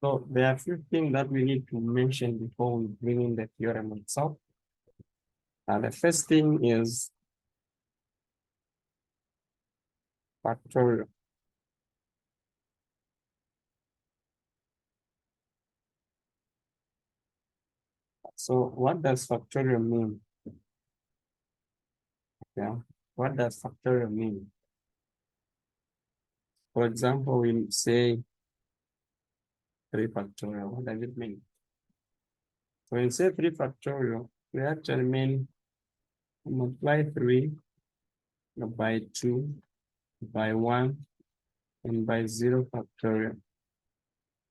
So there are a few things that we need to mention before we bring in the theorem itself. The first thing is factorial. So what does factorial mean? Yeah, what does factorial mean? For example, we say 3 factorial. What does it mean? So when we say 3 factorial, we actually mean multiply 3 by 2 by 1 and by 0 factorial.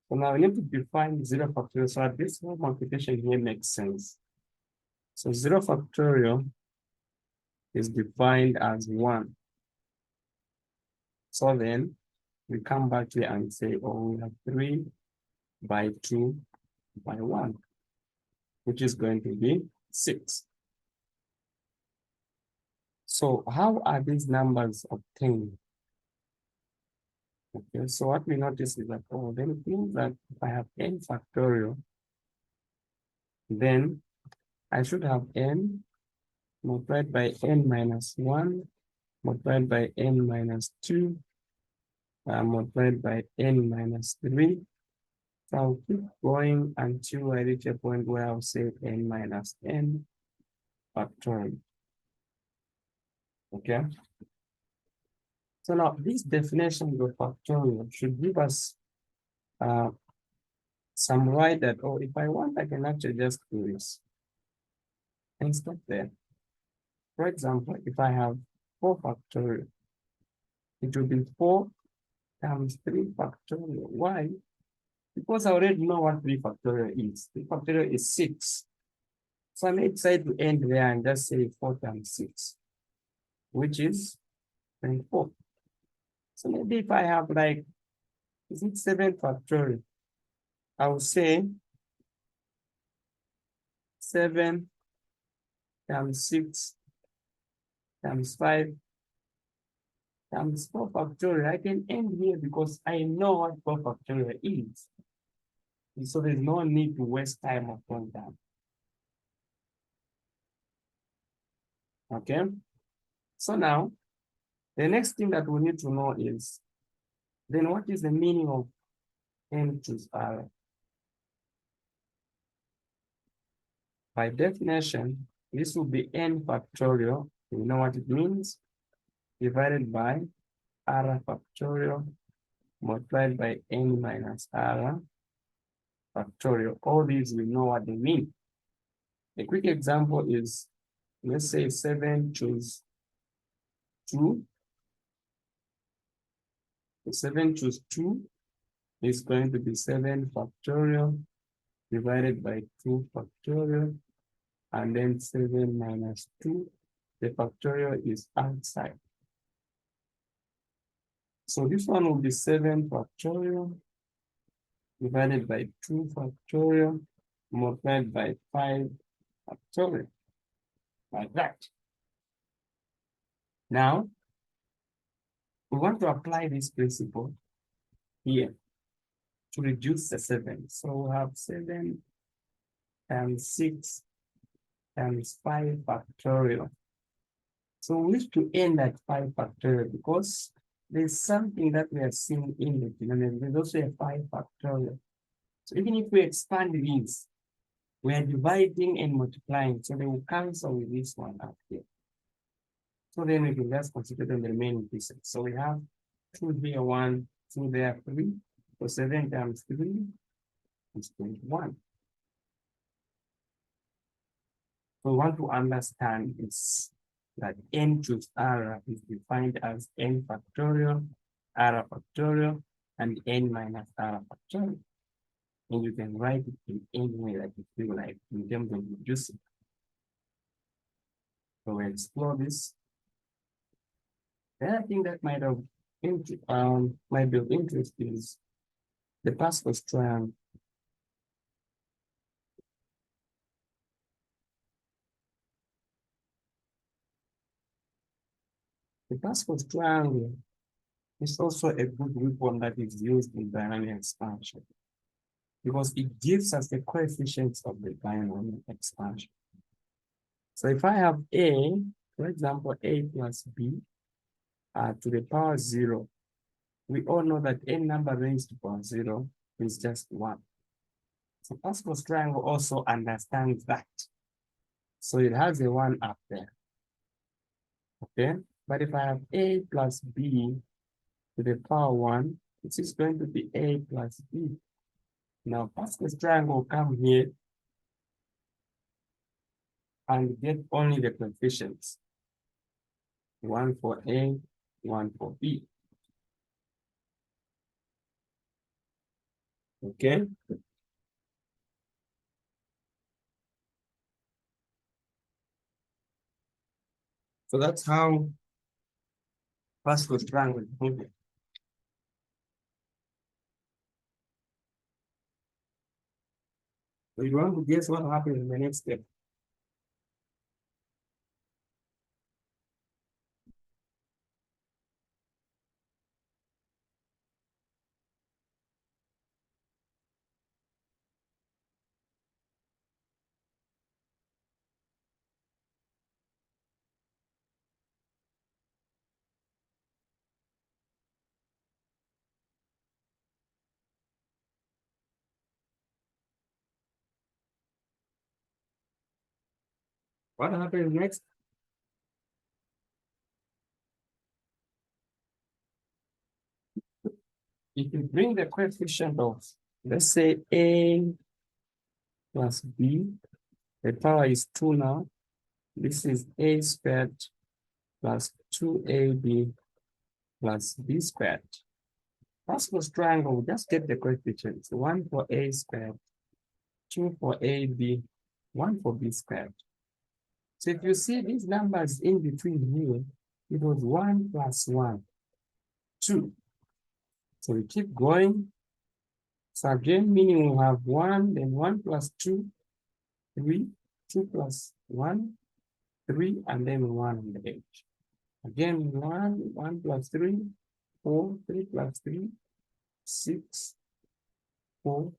So now we need to define 0 factorial so that this whole multiplication here makes sense. So 0 factorial is defined as 1. So then we come back here and say, oh, we have 3 by 2 by 1, which is going to be 6. So how are these numbers obtained? Okay, so what we notice is that, oh, then it means that if I have n factorial, then I should have n multiplied by n minus 1, multiplied by n minus 2, multiplied by n minus 3. So I'll keep going until I reach a point where I'll say n minus n factorial. Okay. So now this definition of factorial should give us some right that, oh, if I want, I can actually just do this and stop there. For example, if I have 4 factorial, it will be 4 times 3 factorial. Why? Because I already know what 3 factorial is. 3 factorial is 6. So I may decide to end there and just say 4 times 6, which is 24. So maybe if I have like, is it 7 factorial? I will say 7 times 6 times 5 times 4 factorial. I can end here because I know what 4 factorial is. And so there's no need to waste time upon that. Okay. So now, the next thing that we need to know is, then what is the meaning of n choose R? By definition, this will be n factorial. You know what it means? Divided by R factorial multiplied by n minus R factorial. All these we know what they mean. A quick example is, let's say 7 choose 2. So 7 choose 2 is going to be 7 factorial divided by 2 factorial, and then 7 minus 2. The factorial is outside. So this one will be 7 factorial divided by 2 factorial multiplied by 5 factorial, like that. Now, we want to apply this principle here to reduce the 7. So we have 7 times 6 times 5 factorial. So we wish to end at 5 factorial because there's something that we are seeing in the denominator. There's also a 5 factorial. So even if we expand these, we are dividing and multiplying. So they will cancel with this one up here. So then we can just consider the remaining pieces. So we have 2 here, 1, 2 there, 3. So 7 times 3 is 21. So we want to understand is that n choose R is defined as n factorial, R factorial, and n minus R factorial. And you can write it in any way that you feel like in terms of reducing. So we explore this. The other thing that might be of interest is the Pascal triangle. The Pascal triangle is also a good weapon that is used in dynamic expansion. because it gives us the coefficients of the binomial expansion. So if I have a, for example, a plus b to the power 0, we all know that any number raised to power 0 is just 1. So Pascal's triangle also understands that. So it has a 1 up there. Okay? But if I have a plus b to the power 1, this is going to be a plus b. Now Pascal's triangle will come here and get only the coefficients. 1 for a, 1 for b. Okay? So that's how Pascal's triangle is moving. So you want to guess what happens in the next step? What happens next? If you bring the coefficient of, let's say, a plus b, the power is 2 now. This is a squared plus 2ab plus b squared. Pascal's triangle, we just get the coefficients. 1 for a squared, 2 for ab, 1 for b squared. So if you see these numbers in between here, it was 1 plus 1, 2. So we keep going. So again, meaning we'll have 1, then 1 plus 2, 3, 2 plus 1, 3, and then 1 on the edge. Again, 1 plus 3, 4, 3 plus 3, 6, 4,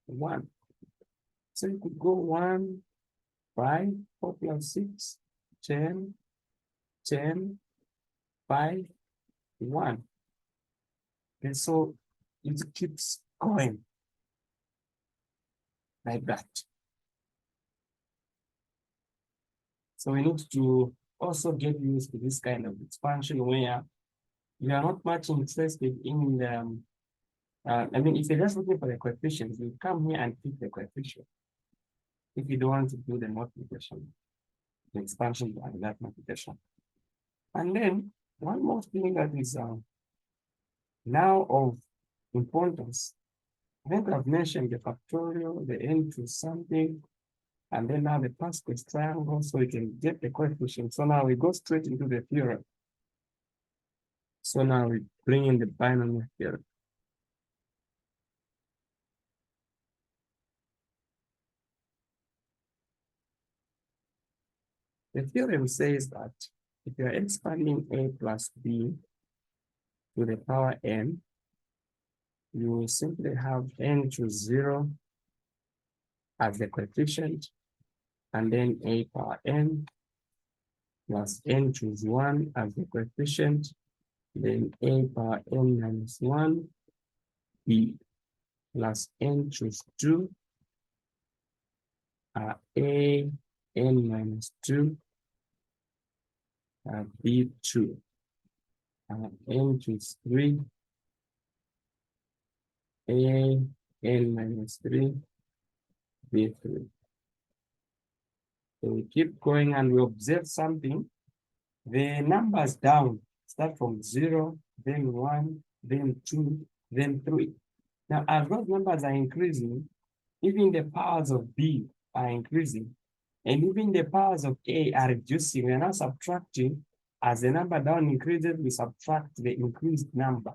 1. So you could go 1, 5, 4 plus 6, 10, 10, 5, 1. And so it keeps going like that. So we need to also get used to this kind of expansion where you are not much interested in the, I mean, if you're just looking for the coefficients, you come here and pick the coefficient. If you don't want to do the multiplication, the expansion and that multiplication. And then one more thing that is now of importance, I think I've mentioned the factorial, the n to something, and then now the Pascal's triangle, so we can get the coefficient. So now we go straight into the theorem. So now we bring in the binomial theorem. The theorem says that if you are expanding a plus b to the power n, you will simply have n to 0 as the coefficient, and then a power n plus n choose 1 as the coefficient, then a power n minus 1 b plus n choose 2 a n minus 2 b2 n choose 3 a n minus 3 b3. So we keep going and we observe something. The numbers down start from 0, then 1, then 2, then 3. Now, as those numbers are increasing, even the powers of b are increasing, and even the powers of a are reducing. We are now subtracting. As the number down increases, we subtract the increased number.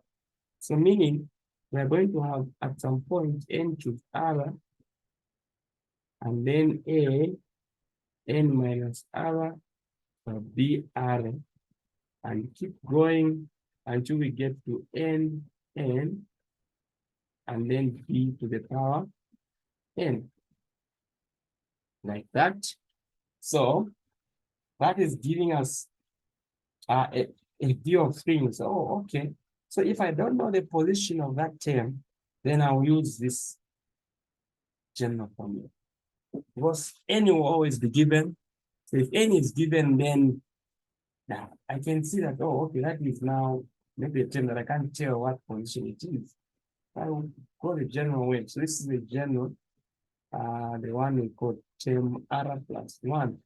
So meaning, we are going to have at some point n to r, and then a, n minus r, b r, and keep going until we get to n, and then b to the power n, like that. So that is giving us a view of things. Oh, okay. So if I don't know the position of that term, then I'll use this general formula. Because n will always be given. So if n is given, then now I can see that, oh, okay, that is now maybe a term that I can't tell what position it is. I will go the general way. So this is the general, the one we call term R plus 1.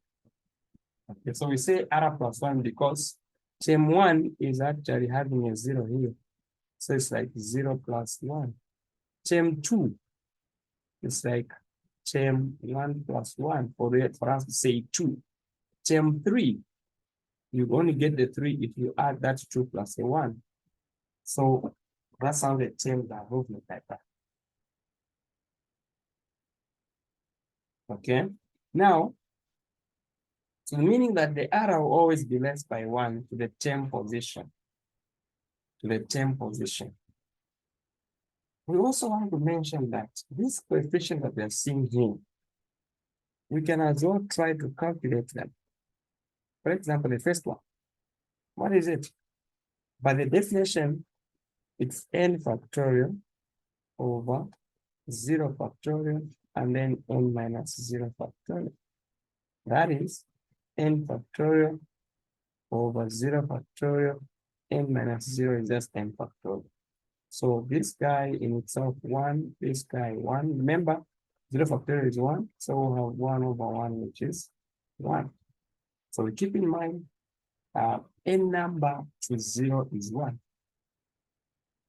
Okay, so we say R plus 1 because term 1 is actually having a 0 here. So it's like 0 plus 1. Term 2 is like term 1 plus 1 for us to say 2. Term 3, you only get the 3 if you add that 2 plus a 1. So that's how the terms are movement like that. Okay. Now, so meaning that the R will always be less by 1 to the term position. To the term position. We also want to mention that this coefficient that we are seeing here, we can as well try to calculate them. For example, the first one, what is it? By the definition, it's n factorial over 0 factorial and then n minus 0 factorial. That is n factorial over 0 factorial, n minus 0 is just n factorial. So this guy in itself 1, this guy 1. Remember, 0 factorial is 1, so we'll have 1 over 1, which is 1. So we keep in mind, n number to 0 is 1.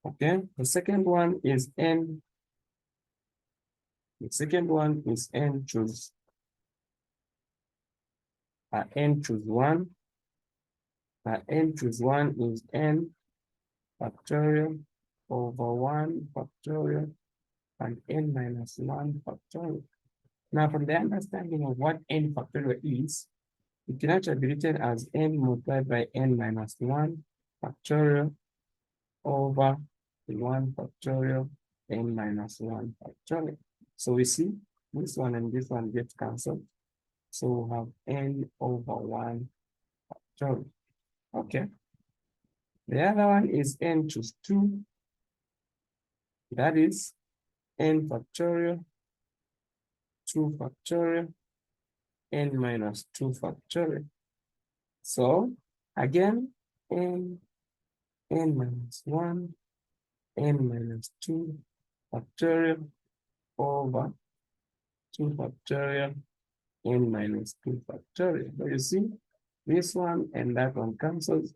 Okay, the second one is n. The second one is n choose n choose 1. N choose 1 is n factorial over 1 factorial and n minus 1 factorial. Now, from the understanding of what n factorial is, it can actually be written as n multiplied by n minus 1 factorial over 1 factorial n minus 1 factorial. So we see this one and this one get cancelled. So we have n over 1 factorial. Okay. The other one is n choose 2. That is n factorial, 2 factorial, n minus 2 factorial. So again, n minus 1, n minus 2 factorial over 2 factorial, n minus 2 factorial. So you see, this one and that one cancels.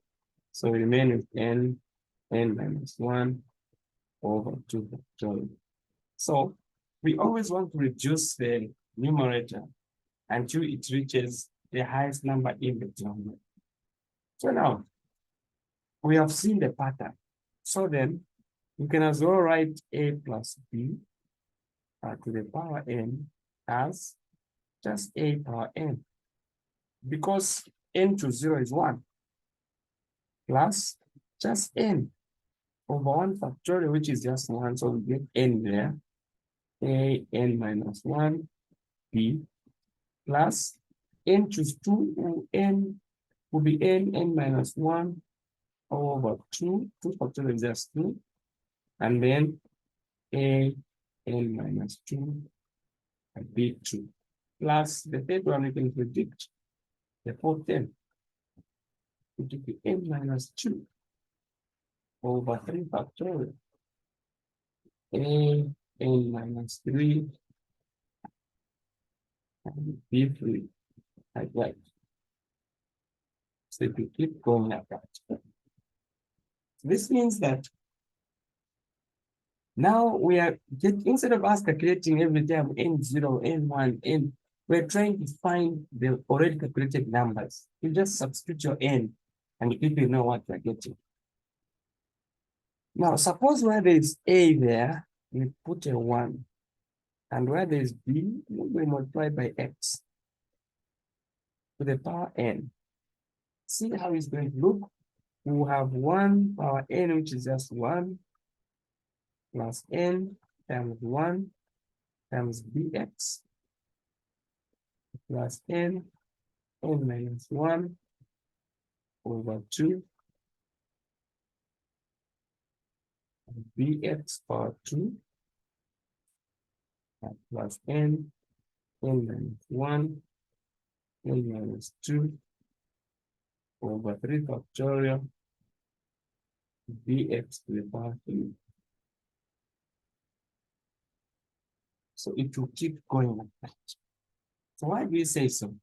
So we remain with n minus 1 over 2 factorial. So we always want to reduce the numerator until it reaches the highest number in the denominator. So now, we have seen the pattern. So then, you can as well write a plus b to the power n as just a power n. Because n to 0 is 1 plus just n over 1 factorial, which is just 1. So we get n there. A n minus 1 b plus n choose 2 n will be n minus 1 over 2. 2 factorial is just 2. And then a n minus 2 and b2 plus the third one we can predict the fourth term. It will be n minus 2 over 3 factorial. A n minus 3 and b3 like that. So if you keep going like that. This means that now we are instead of us calculating every time n0, n1, n, we're trying to find the already calculated numbers. You just substitute your n and the people know what you're getting. Now, suppose where there is a there, we put a 1. And where there is b, we multiply by x to the power n. See how it's going to look? We will have 1 power n, which is just 1, plus n times 1 times bx plus n minus 1 over 2 bx power 2 plus n minus 1 minus 2 over 3 factorial bx to the power 3. So it will keep going like that. So why do we say so?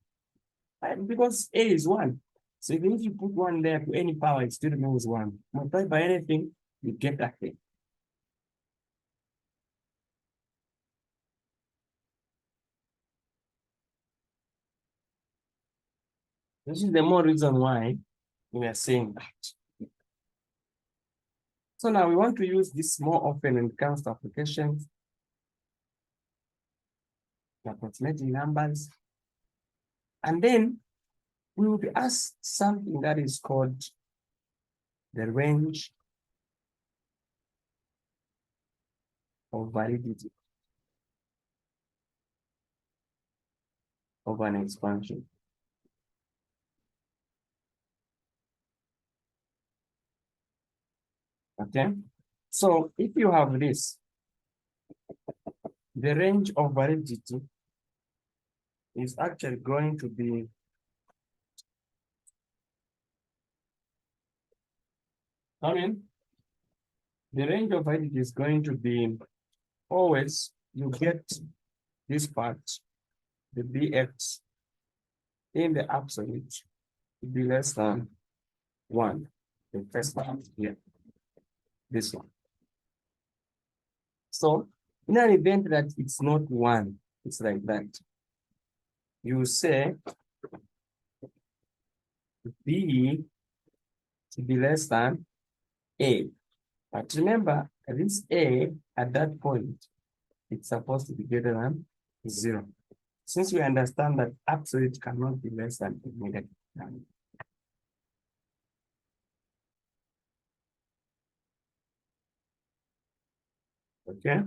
Because a is 1. So even if you put 1 there to any power, it still remains 1. Multiply by anything, you get that thing. This is the more reason why we are saying that. So now we want to use this more often when it comes to applications, approximating numbers. And then we will be asked something that is called the range of validity of an expansion. Okay, so if you have this, the range of validity is actually going to be the range of validity is going to be always you get this part, the bx in the absolute to be less than 1. The first part here, this one. So in an event that it's not 1, it's like that. You say b to be less than a. But remember, this a at that point, it's supposed to be greater than 0. Since we understand that absolute cannot be less than negative. Okay.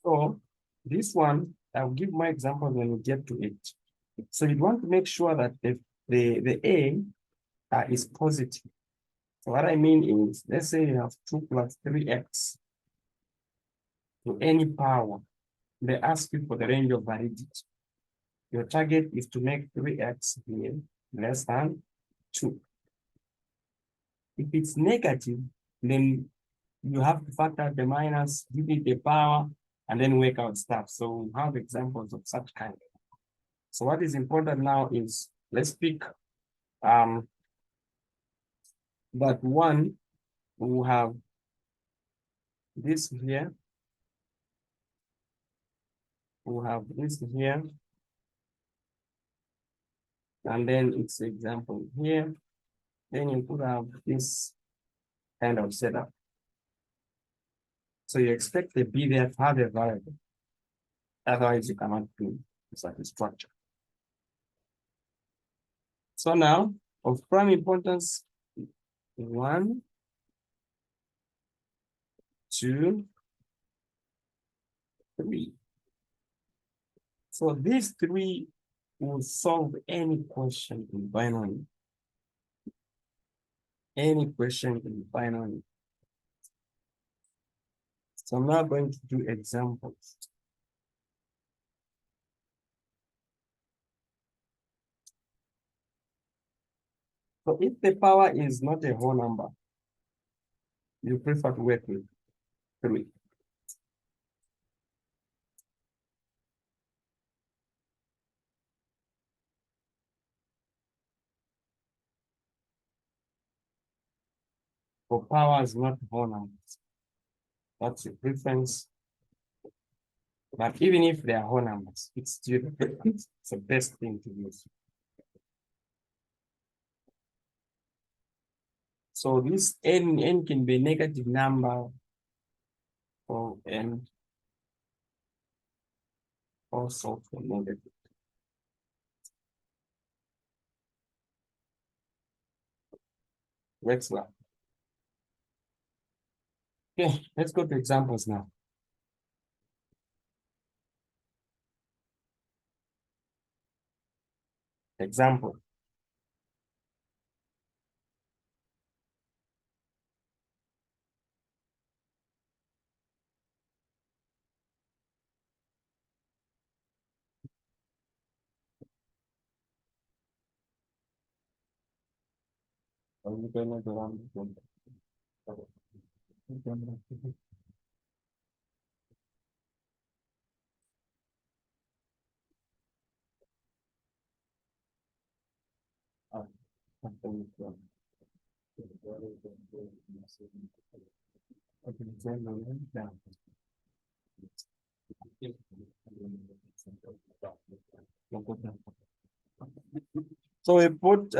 So this one, I'll give my example when we get to it. So you want to make sure that the A is positive. So what I mean is, let's say you have 2 plus 3x to any power. They ask you for the range of validity. Your target is to make 3x here less than 2. If it's negative, then you have to factor out the minus, give it the power, and then work out stuff. So we have examples of such kind. So what is important now is, let's pick that one who have this here, who have this here, and then it's example here. Then you could have this kind of setup. So you expect the B there to have a variable. Otherwise, you cannot do such a structure. So now, of prime importance, 1, 2, 3. So these 3 will solve any question in binary. Any question in binary. So I'm now going to do examples. So if the power is not a whole number, you prefer to work with 3. for powers, not whole numbers. That's the preference. But even if they are whole numbers, it's still the preference. It's the best thing to use. So this n can be a negative number or n also for negative. Next one. Okay, let's go to examples now. Example. So we put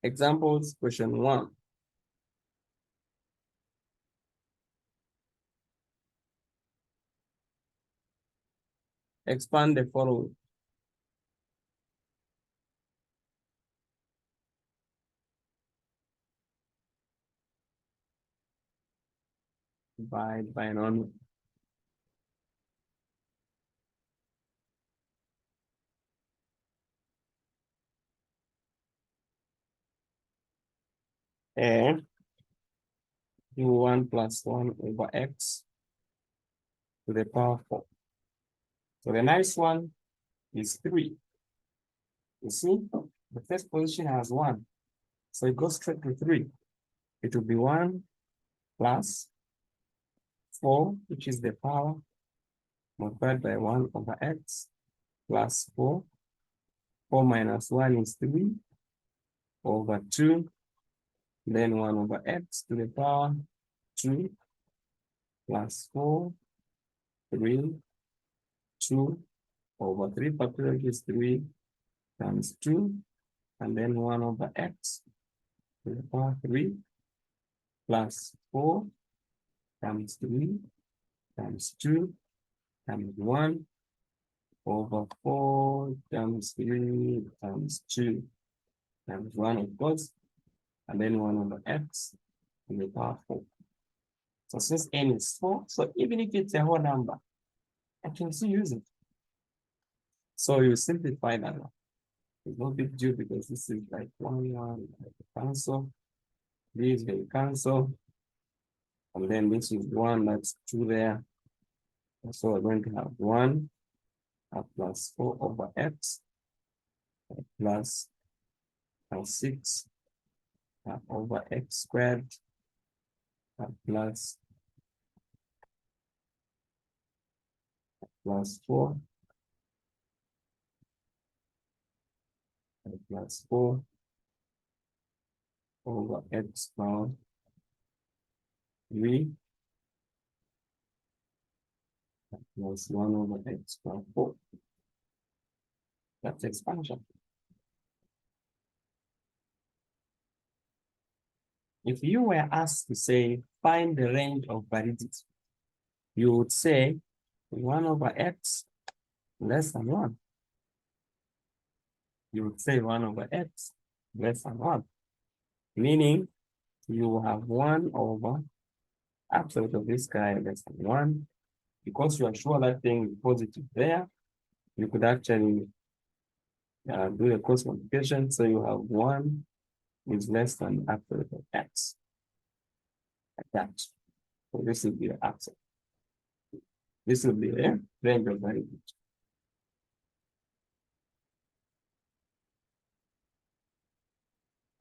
examples, question 1. Expand the following. By binomial. And u1 plus 1 over x to the power 4. So the nice one is 3. You see, the first position has 1. So it goes straight to 3. It will be 1 plus 4, which is the power, multiplied by 1 over x plus 4. 4 minus 1 is 3 over 2. Then 1 over x to the power 2 plus 4, 3, 2 over 3 factorial is 3 times 2, and then 1 over x to the power 3 plus 4 times 3 times 2 times 1 over 4 times 3 times 2 times 1, of course, and then 1 over x to the power 4. So since n is 4, so even if it's a whole number, I can still use it. So you simplify that one. It's no big deal because this is like 1, cancel. These will cancel. And then this is 1, that's 2 there. So we're going to have 1 plus 4 over x plus 6 over x squared plus 4 plus 4 over x power 3 plus 1 over x power 4. That's expansion. If you were asked to say, find the range of validity, you would say 1 over x less than 1. You would say 1 over x less than 1. Meaning you have 1 over absolute of this guy less than 1. Because you are sure that thing is positive there, you could actually do the cross multiplication. So you have 1 is less than absolute of x. Like that. So this will be the answer. This will be the range of validity.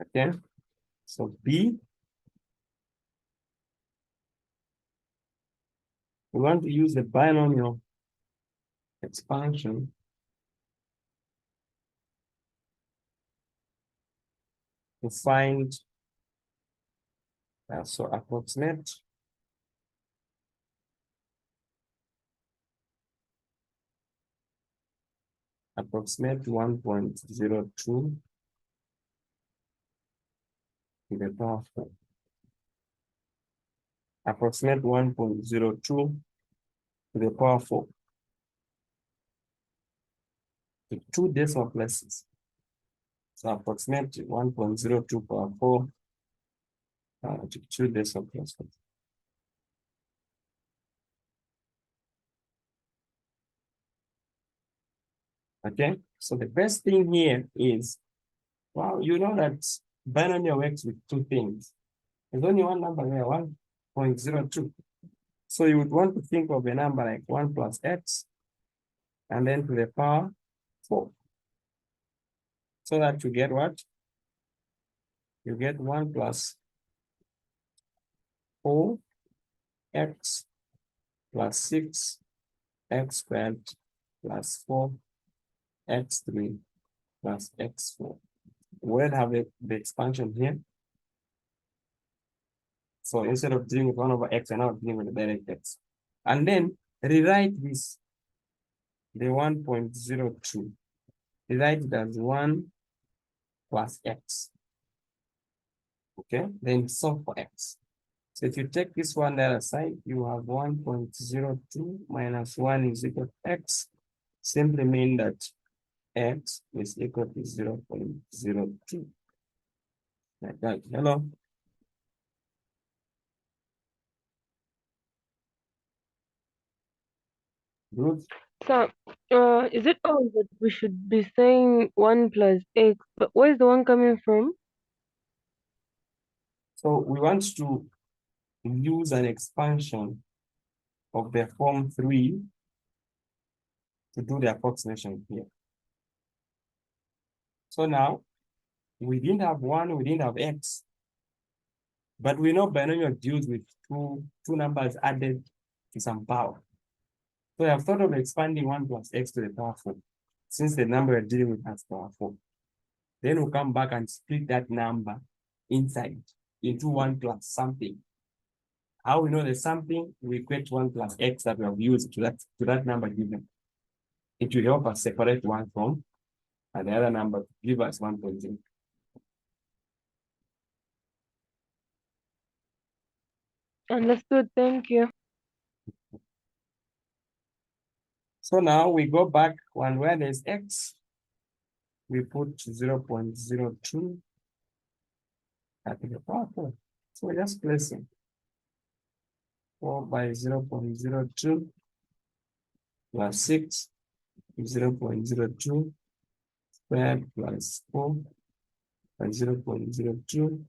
Okay. So B, we want to use the binomial expansion to find, so approximate approximate 1.02 to the power 4. Approximate 1.02 to the power 4. To 2 decimal places. So approximate 1.02 power 4 to 2 decimal places. Okay, so the best thing here is, well, you know that binomial works with 2 things. There's only one number here, 1.02. So you would want to think of a number like 1 plus x, and then to the power 4. So that you get what? You get 1 plus 4x plus 6 x squared plus 4 x3 plus x4. We'll have the expansion here. So instead of dealing with 1 over x, I'm now dealing with the direct x. And then rewrite this, the 1.02. Rewrite it as 1 plus x. Okay, then solve for x. So if you take this one the other side, you have 1.02 minus 1 is equal to x. Simply mean that x is equal to 0.02. Like that. Hello? Good. So, is it all that we should be saying 1 plus x, but where is the 1 coming from? So we want to use an expansion of the form 3 to do the approximation here. So now, we didn't have 1, we didn't have x, but we know binomial deals with two numbers added to some power. So I've thought of expanding 1 plus x to the power 4, since the number we're dealing with has power 4. Then we'll come back and split that number inside into 1 plus something. How we know there's something, we equate 1 plus x that we have used to that number given. It will help us separate one from and the other number to give us 1.0. Understood, thank you. So now we go back one where there's x, we put 0.02 at the power 4. So we're just placing 4 by 0.02 plus 6, 0.02 squared plus 4 by 0.02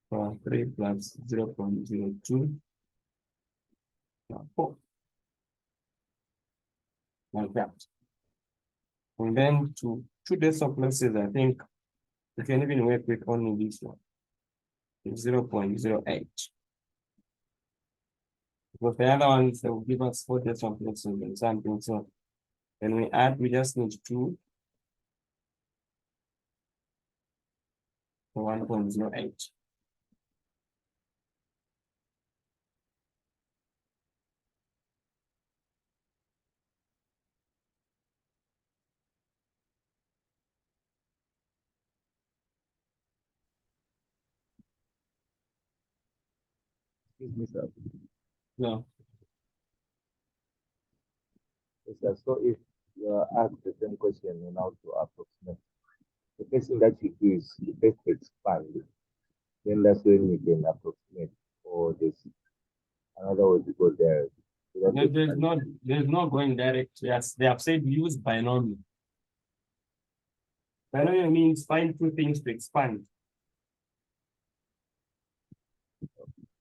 power 3 plus 0.02 plus 4. Like that. And then to 2 decimal places, I think you can even work with only this one. 0.08. Because the other ones that will give us 4 decimal places and something. So when we add, we just need 2 for 1.08. Excuse me, sir. No. Yes, sir. So if you are asked the same question on how to approximate, the first thing that you do is you first expand. Then that's when you can approximate. Or this another way to go there. There's no going direct. Yes, they have said use binomial. Binomial means find 2 things to expand.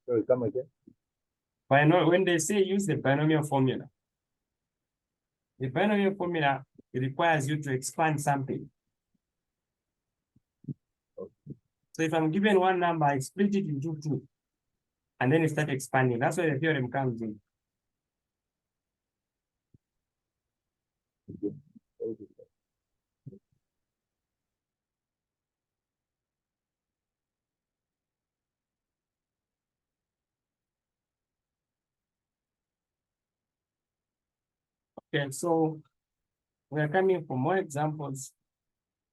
Sorry, come again. Binomial, when they say use the binomial formula, the binomial formula, it requires you to expand something. Okay. So if I'm given one number, I split it into 2, and then it start expanding. That's where the theorem comes in. Okay. Thank you, sir. Okay, so we are coming for more examples.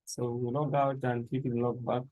So we log out and hit the log back.